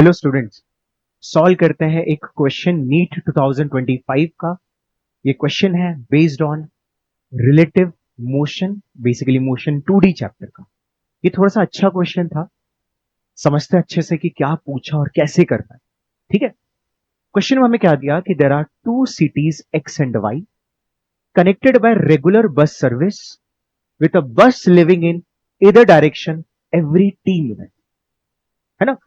Hello students, solve करते हैं एक क्वेश्चन नीट 2025 का। ये क्वेश्चन है based on relative motion, basically motion 2D chapter का। ये थोड़ा सा अच्छा क्वेश्चन था, समझते हैं अच्छे से कि क्या पूछा और कैसे करना है। ठीक है, क्वेश्चन में हमें क्या दिया कि there are two cities X and Y connected by regular bus service with a bus leaving in either direction every T minute. है ना,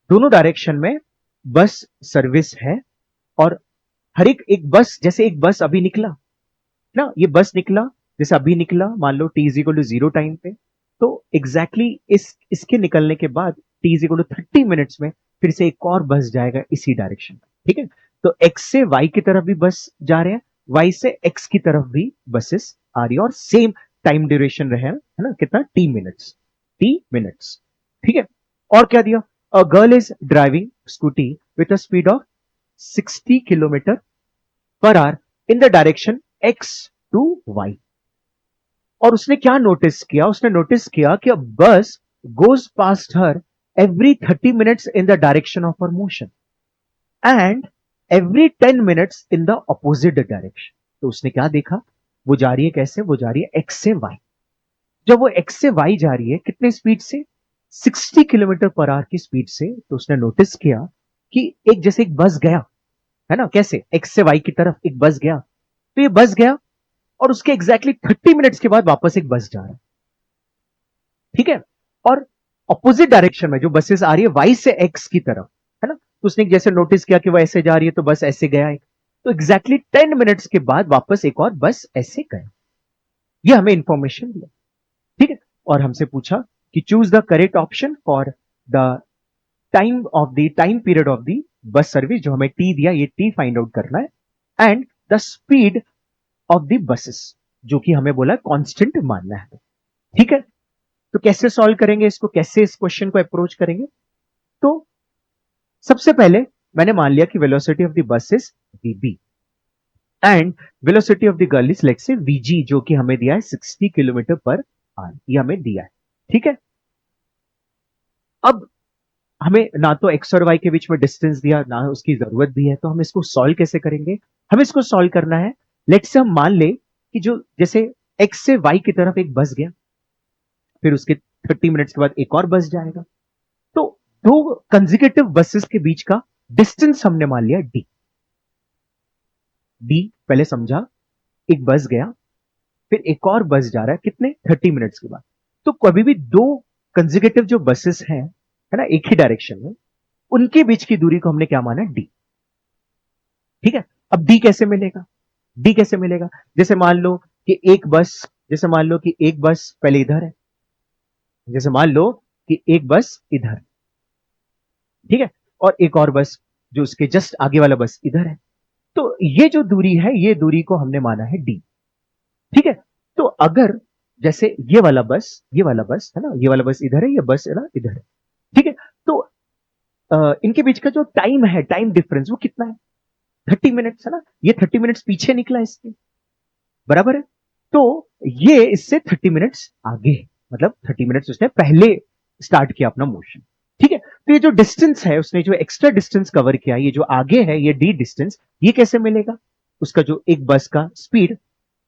दोनों डायरेक्शन में बस सर्विस है और हर एक एक बस, जैसे एक बस अभी निकला ना, ये बस निकला, जैसे अभी निकला, मान लो T is equal to 0 time पे, तो एग्जैक्टली इसके निकलने के बाद T is equal to 30 minutes में फिर से एक और बस जाएगा इसी डायरेक्शन में। ठीक है, तो एक्स से वाई की तरफ भी बस जा रहे हैं, वाई से एक्स की तरफ भी बसेस आ रही है और सेम टाइम ड्यूरेशन रहे, है ना, कितना, टी मिनट्स। ठीक है, और क्या दिया, a girl is driving scooty with a speed of 60 kilometre per hour in the direction X to Y. और उसने क्या नोटिस किया, उसने नोटिस किया कि अब बस goes past her every 30 minutes in the direction of her motion and every 10 minutes in the opposite direction. तो उसने क्या देखा, वो जा रही है कैसे, वो जा रही है एक्स से वाई। जब वो एक्स से वाई जा रही है कितने स्पीड से, 60 किलोमीटर पर आवर की स्पीड से, तो उसने नोटिस किया कि एक जैसे एक बस गया, है ना, कैसे एक्स से वाई की तरफ एक बस गया, तो ये बस गया और उसके एग्जैक्टली 30 मिनट्स के बाद वापस एक बस जा रहा है। ठीक है, और अपोजिट डायरेक्शन में जो बसेस आ रही है वाई से एक्स की तरफ, है ना, तो उसने जैसे नोटिस किया कि वो ऐसे जा रही है तो बस ऐसे गया एक, तो एग्जैक्टली 10 मिनट्स के बाद वापस एक और बस ऐसे गया। ये हमें इंफॉर्मेशन दिया। ठीक है, और हमसे पूछा कि choose the correct option for the time period of the bus service, जो हमें टी दिया, ये टी फाइंड आउट करना है, and the speed of the buses, जो कि हमें बोला कांस्टेंट मानना है। ठीक है, तो कैसे सॉल्व करेंगे इसको, कैसे इस क्वेश्चन को अप्रोच करेंगे। तो सबसे पहले मैंने मान लिया कि velocity of the bus is VB and velocity of the girl is let's say VG, जो कि हमें दिया है 60 किलोमीटर पर आवर, ये हमें दिया है। ठीक है, अब हमें ना तो एक्स और वाई के बीच में डिस्टेंस दिया, ना उसकी जरूरत भी है, तो हम इसको सॉल्व कैसे करेंगे। हमें इसको सॉल्व करना है, लेट्स से हम मान ले कि जो जैसे एक्स से वाई की तरफ एक बस गया, फिर उसके 30 मिनट्स के बाद एक और बस जाएगा, तो दो कंजिक्यूटिव बसेस के बीच का डिस्टेंस हमने मान लिया डी। डी पहले समझा, एक बस गया, फिर एक और बस जा रहा है, कितने, 30 मिनट्स के बाद। तो कभी भी दो कंजिक्यूटिव जो बसेस हैं, है ना, एक ही डायरेक्शन में, उनके बीच की दूरी को हमने क्या माना, डी। ठीक है, अब डी कैसे मिलेगा, डी कैसे मिलेगा, जैसे मान लो कि एक बस, जैसे मान लो कि एक बस पहले इधर है, जैसे मान लो कि एक बस इधर, ठीक है, और एक और बस जो उसके जस्ट आगे वाला बस इधर है, तो ये जो दूरी है, ये दूरी को हमने माना है डी। ठीक है, तो अगर जैसे ये वाला बस है ना, ये वाला बस इधर है, ये बस है ना इधर है। ठीक है, तो इनके बीच का जो टाइम है, टाइम डिफरेंस वो कितना है, 30 मिनट्स, है ना, ये 30 मिनट्स पीछे निकला इसके, बराबर है, तो ये इससे 30 मिनट्स आगे है, मतलब 30 मिनट्स उसने पहले स्टार्ट किया अपना मोशन। ठीक है, तो ये जो डिस्टेंस है, उसने जो एक्स्ट्रा डिस्टेंस कवर किया, ये जो आगे है, ये डी डिस्टेंस, ये कैसे मिलेगा, उसका जो एक बस का स्पीड,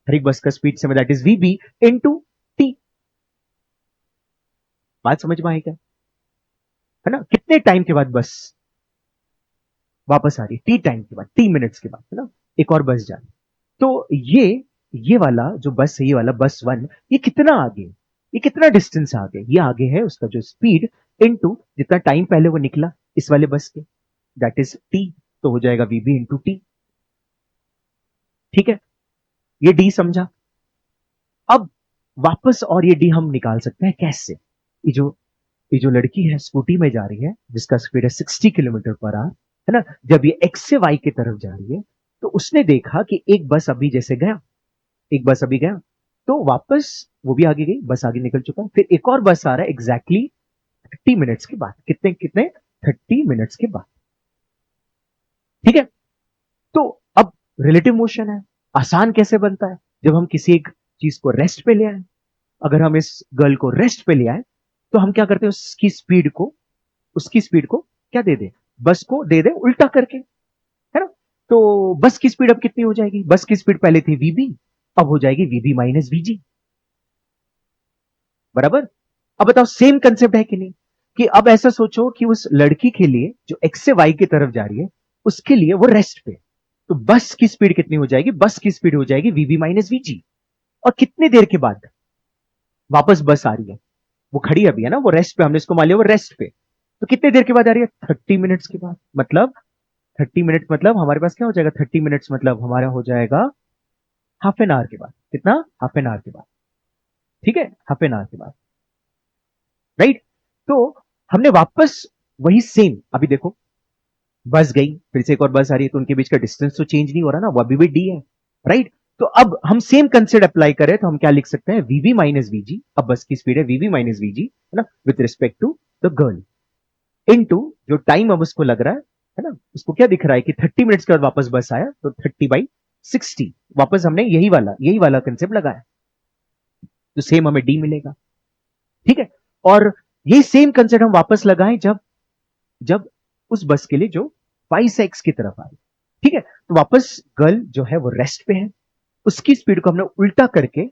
हर एक बस का speed say that is VB into T. बात समझ में आई क्या, है ना, कितने टाइम के बाद बस वापस आ रही है, टी टाइम के बाद, 3 मिनट्स के बाद, है ना, एक और बस जा रही। तो ये वाला जो बस है, ये वाला बस वन, ये कितना आगे है, ये कितना डिस्टेंस आगे, ये आगे है उसका जो स्पीड इनटू जितना टाइम पहले वो निकला इस वाले बस के, दैट इज टी, तो हो जाएगा वीबी इंटू टी। ठीक है, ये डी समझा। अब वापस और ये डी हम निकाल सकते हैं कैसे, ये जो लड़की है स्कूटी में जा रही है, जिसका स्पीड है 60 किलोमीटर पर आवर, है ना, जब ये एक्स से वाई की तरफ जा रही है, तो उसने देखा कि एक बस अभी जैसे गया, एक बस अभी गया, तो वापस वो भी आगे गई, बस आगे निकल चुका, फिर एक और बस आ रहा है एग्जैक्टली 30 मिनट्स के बाद, कितने कितने, 30 मिनट्स के बाद। ठीक है, तो अब रिलेटिव मोशन है, आसान कैसे बनता है, जब हम किसी एक चीज को रेस्ट पे ले आए, अगर हम इस गर्ल को रेस्ट पे ले आए, तो हम क्या करते हैं, उसकी स्पीड को क्या दे दे, बस को दे दे उल्टा करके, है ना। तो बस की स्पीड अब कितनी हो जाएगी, बस की स्पीड पहले थी वीबी, अब हो जाएगी वीबी माइनस वीजी, बराबर। अब बताओ सेम कंसेप्ट है कि नहीं, कि अब ऐसा सोचो कि उस लड़की के लिए जो एक्स से वाई की तरफ जा रही है, उसके लिए वो रेस्ट पे, तो बस की स्पीड कितनी हो जाएगी, बस की स्पीड हो जाएगी वीबी माइनस वीजी। और कितनी देर के बाद वापस बस आ रही है, वो खड़ी अभी है ना, वो रेस्ट पे, हमने इसको मान लिया वो रेस्ट पे, तो कितनी देर के बाद आ रही है, 30 मिनट्स के बाद। मतलब 30 मिनट मतलब हमारे पास क्या हो जाएगा, 30 मिनट्स मतलब हमारा हो जाएगा हाफ एन आवर के बाद। कितना, हाफ एन आवर के बाद, ठीक है, हाफ एन आवर के बाद, राइट। तो हमने वापस वही सेम, अभी देखो बस गई, फिर से एक और बस आ रही है, तो उनके बीच का डिस्टेंस तो चेंज नहीं हो रहा ना, वो अभी भी डी है, राइट। तो अब हम सेम कंसेप्ट अप्लाई करें तो हम क्या लिख सकते हैं, वीवी माइनस वीजी, अब बस की स्पीड है वीवी माइनस वीजी, है ना, with respect to the girl, into जो टाइम अब उसको लग रहा है ना, उसको क्या दिख रहा है कि 30 मिनट्स के बाद वापस बस आया, तो 30/60, वापस हमने यही वाला कंसेप्ट लगाया, तो सेम हमें डी मिलेगा, ठीक है। और ये सेम कंसेप्ट हम वापस लगाएं जब जब उस बस के लिए जो वाई से एक्स की तरफ आ रही, ठीक है। तो वापस गर्ल जो है वो रेस्ट पे है, उसकी स्पीड को हमने उल्टा करके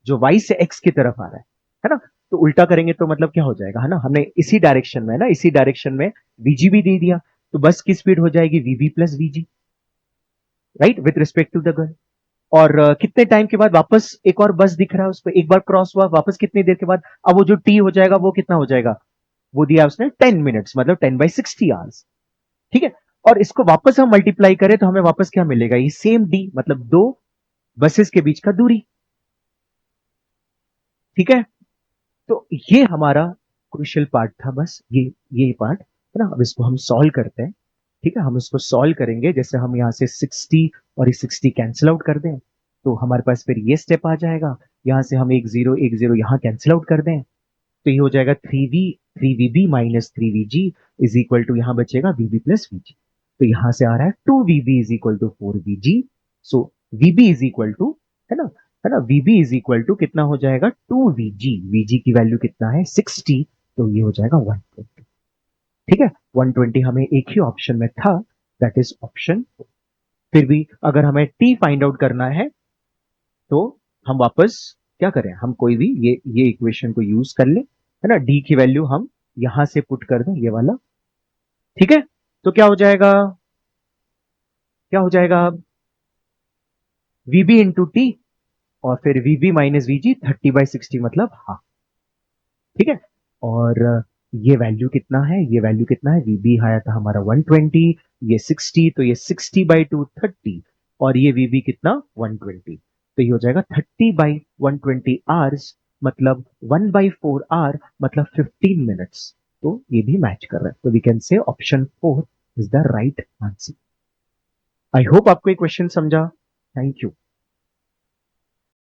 जो वाई से एक्स की तरफ आ रहा है ना, तो उल्टा करेंगे तो मतलब क्या हो जाएगा, है ना, हमने इसी डायरेक्शन में, है ना, इसी डायरेक्शन में वीजी भी दे दिया, तो बस की स्पीड हो जाएगी V B plus V G, right, with respect to the girl. और कितने टाइम के बाद वापस एक और बस दिख रहा है, उस पर एक बार क्रॉस हुआ, वापस कितनी देर के बाद, अब वो जो टी हो जाएगा वो कितना हो जाएगा, वो दिया उसने 10 मिनट्स, मतलब 10/60 आवर्स, ठीक है। और इसको वापस हम मल्टीप्लाई करें तो हमें वापस क्या मिलेगा, ये सेम डी, मतलब दो बसेस के बीच का दूरी, ठीक है। तो ये हमारा क्रुशियल पार्ट था, बस ये पार्ट है ना। अब इसको हम सॉल्व करते हैं, ठीक है, हम इसको सॉल्व करेंगे, जैसे हम यहां से 60 और ये 60 कैंसिल आउट कर दें, तो हमारे पास फिर ये स्टेप आ जाएगा, यहां से हम एक जीरो यहां कैंसिल आउट कर दें, तो ये हो जाएगा 3वी बी माइनस 3वी जी इज इक्वल टू, यहां बचेगा वीबी प्लस वीजी, तो यहां से आ रहा है 2वी बी इज इक्वल टू 4वी G, so V B is equal to, है ना, है ना, वीबी इज इक्वल टू कितना हो जाएगा 2वी जी, वीजी की वैल्यू कितना है 60, तो ये हो जाएगा 120, ठीक है। 120 हमें एक ही ऑप्शन में था, दैट इज ऑप्शन। फिर भी अगर हमें टी फाइंड आउट करना है तो हम वापस क्या करें, हम कोई भी ये इक्वेशन को यूज कर ले, है ना, डी की वैल्यू हम यहां से पुट कर दें, ये वाला, ठीक है। तो क्या हो जाएगा, क्या हो जाएगा, वीबी इंटू टी, और फिर वीबी माइनस वीजी 30/60 मतलब हाफ, ठीक है। और ये वैल्यू कितना है, ये वैल्यू कितना है, वीबी आया था हमारा 120, ये 60, तो ये 60/2 30, और ये वीबी कितना 120, तो ये हो जाएगा 30/120 आवर्स, मतलब 1/4 आवर, मतलब 15 मिनट्स, तो ये भी मैच कर रहा है, तो we can say option 4 is the right answer. I hope आपको ये क्वेश्चन समझा, थैंक यू।